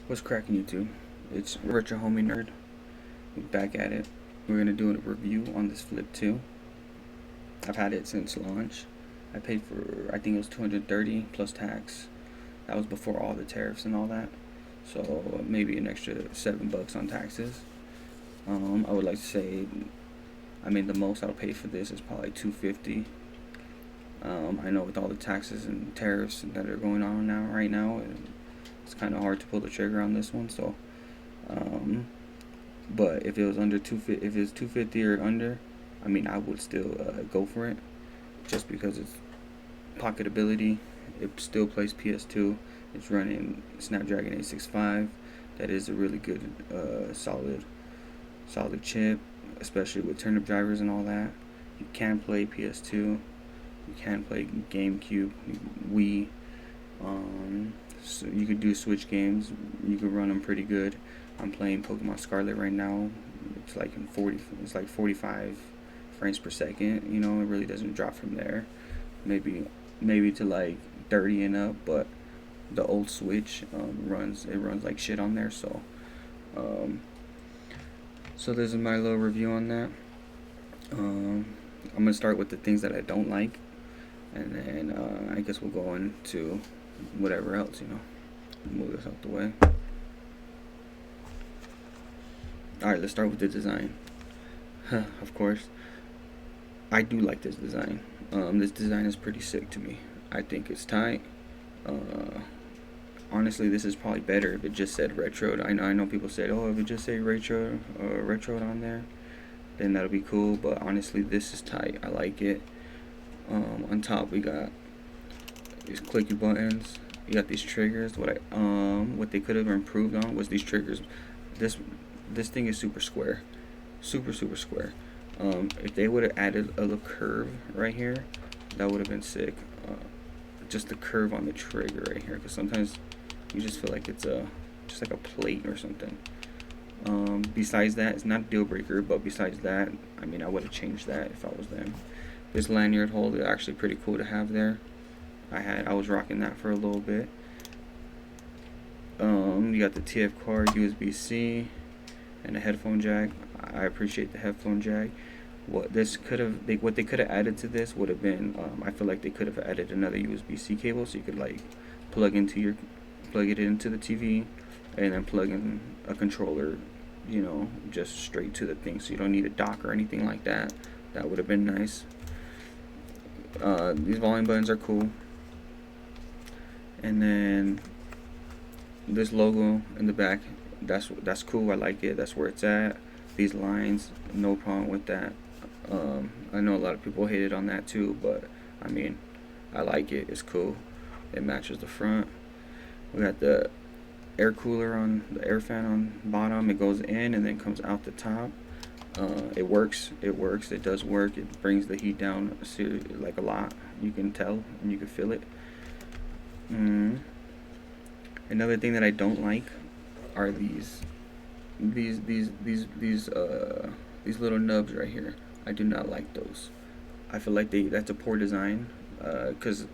What's cracking, YouTube? It's Retro Homie Nerd. We're back at it. We're gonna do a review on this Flip 2. I've had it since launch. I paid for, I think it was $230 plus tax. That was before all the tariffs and all that. So maybe an extra $7 on taxes. I would like to say, the most I'll pay for this is probably $250. I know with all the taxes and tariffs that are going on right now, it's kind of hard to pull the trigger on this one. So, but if it was under if it's 250 or under, I would still go for it, just because it's pocketability. It still plays PS2. It's running Snapdragon 865. That is a really good, solid chip, especially with turnip drivers and all that. You can play PS2. You can play GameCube, Wii. So you could do Switch games. You could run them pretty good. I'm playing Pokemon Scarlet right now. It's like 45 frames per second. You know, it really doesn't drop from there. Maybe to like 30 and up, but the old Switch runs like shit on there. So so this is my little review on that. I'm gonna start with the things that I don't like, and then I guess we'll go into whatever else, move this out the way. Alright, let's start with the design. Of course, I do like this design. This design is pretty sick to me. I think it's tight. Honestly, this is probably better if it just said Retroid. I know people said, oh, if it just say Retroid on there, then that'll be cool. But honestly, this is tight. I like it. On top, we got these clicky buttons. You got these triggers. What they could have improved on was these triggers. This thing is super square, super square. If they would have added a little curve right here, that would have been sick. Just the curve on the trigger right here, because sometimes you just feel like it's just like a plate or something. Besides that, it's not a deal breaker, but besides that, I would have changed that if I was them. This lanyard holder is actually pretty cool to have there. I was rocking that for a little bit. You got the TF card, USB-C, and a headphone jack. I appreciate the headphone jack. What they could have added to this would have been, I feel like they could have added another USB-C cable, so you could like plug it into the TV, and then plug in a controller, just straight to the thing, so you don't need a dock or anything like that. That would have been nice. These volume buttons are cool. And then this logo in the back, that's cool. I like it. That's where it's at. These lines, no problem with that. I know a lot of people hated on that too, but I like it. It's cool. It matches the front. We got the air cooler on the air fan on bottom. It goes in and then comes out the top. It works. It does work. It brings the heat down like a lot. You can tell and you can feel it. Another thing that I don't like are these little nubs right here. I do not like those. I feel like that's a poor design. Cause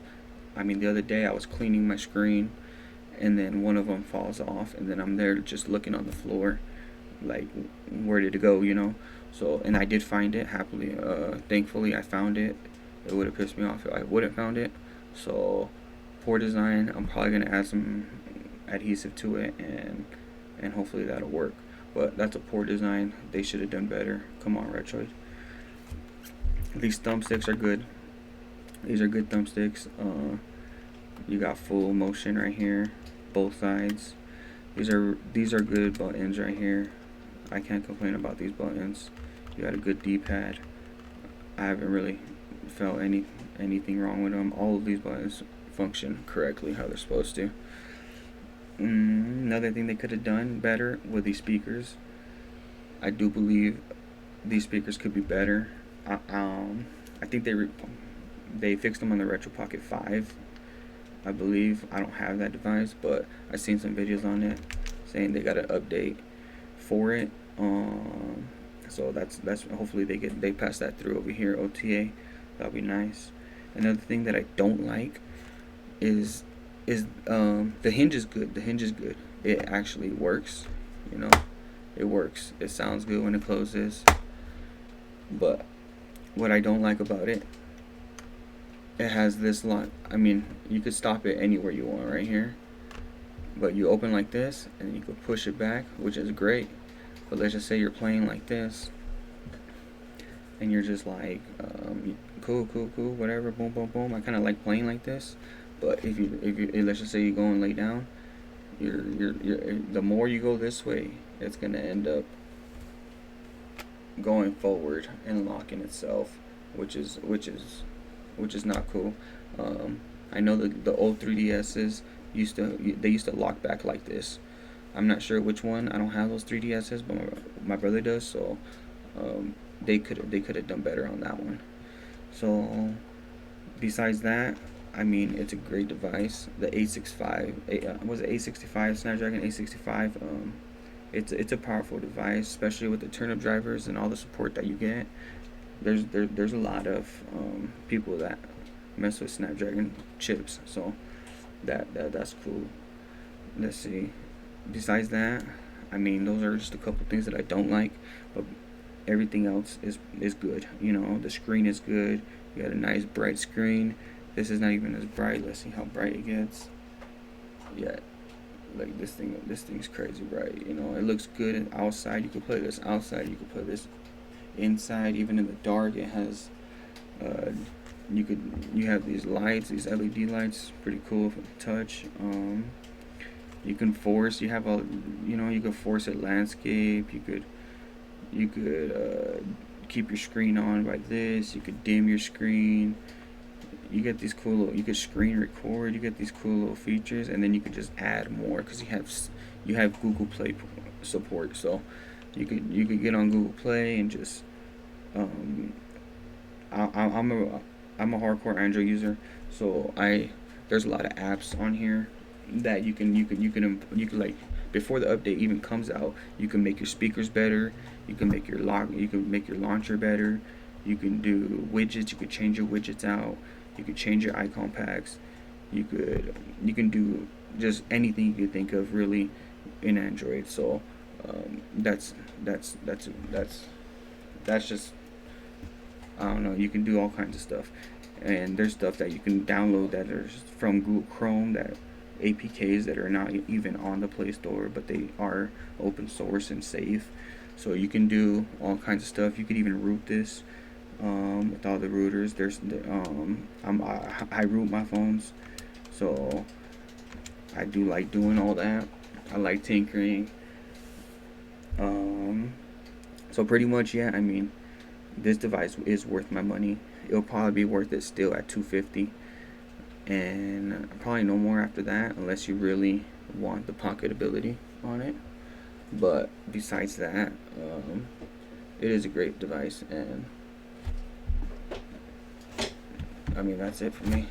the other day I was cleaning my screen, and then one of them falls off, and then I'm there just looking on the floor, like, where did it go, So, and I did find it, happily. Thankfully I found it. It would have pissed me off if I wouldn't found it. So, poor design. I'm probably gonna add some adhesive to it, and hopefully that'll work. But that's a poor design. They should have done better. Come on, Retroid. These thumbsticks are good. These are good thumbsticks. You got full motion right here, both sides. These are good buttons right here. I can't complain about these buttons. You got a good D-pad. I haven't really felt anything wrong with them. All of these buttons function correctly how they're supposed to. Another thing they could have done better with these speakers. I do believe these speakers could be better. I think they fixed them on the Retro Pocket 5. I believe. I don't have that device, but I've seen some videos on it saying they got an update for it. So that's hopefully they pass that through over here, OTA. That'll be nice. Another thing that I don't like is is the hinge is good. The hinge is good. It actually works. You know, it works. It sounds good when it closes. But what I don't like about it, it has this lock. I mean, you could stop it anywhere you want right here. But you open like this, and you could push it back, which is great. But let's just say you're playing like this, and you're just like, cool, cool, cool, whatever, boom, boom, boom. I kind of like playing like this. But if you let's just say you go and lay down, the more you go this way, it's gonna end up going forward and locking itself, which is not cool. I know the old 3DSs used to lock back like this. I'm not sure which one. I don't have those 3DSs, but my brother does. So they could have done better on that one. So besides that, I mean, it's a great device. The A65, was it A65 Snapdragon A65? It's a powerful device, especially with the turnip drivers and all the support that you get. There's a lot of people that mess with Snapdragon chips, so that's cool. Let's see. Besides that, I mean, those are just a couple things that I don't like, but everything else is good. You know, the screen is good. You got a nice bright screen. This is not even as bright. Let's see how bright it gets. Yeah, like this thing's crazy bright. You know, it looks good outside. You could play this outside. You could play this inside. Even in the dark, it has. You have these lights, these LED lights. Pretty cool for the touch. You can force. You have you could force it landscape. You could keep your screen on by this. You could dim your screen. You get these cool little, you could screen record. You get these cool little features, and then you could just add more because you have Google Play support. So you could get on Google Play and just I'm a hardcore Android user, so there's a lot of apps on here that you can like, before the update even comes out, you can make your speakers better, you can make your launcher better, you can do widgets, you could change your widgets out, you could change your icon packs, you can do just anything you could think of really in Android. So that's just, I don't know, you can do all kinds of stuff. And there's stuff that you can download that are from Google Chrome, that APKs that are not even on the Play Store, but they are open source and safe. So you can do all kinds of stuff. You could even root this with all the routers. I root my phones, so I do like doing all that. I like tinkering. So pretty much, yeah. I mean, this device is worth my money. It'll probably be worth it still at $250, and probably no more after that, unless you really want the pocketability on it. But besides that, it is a great device, and I mean, that's it for me.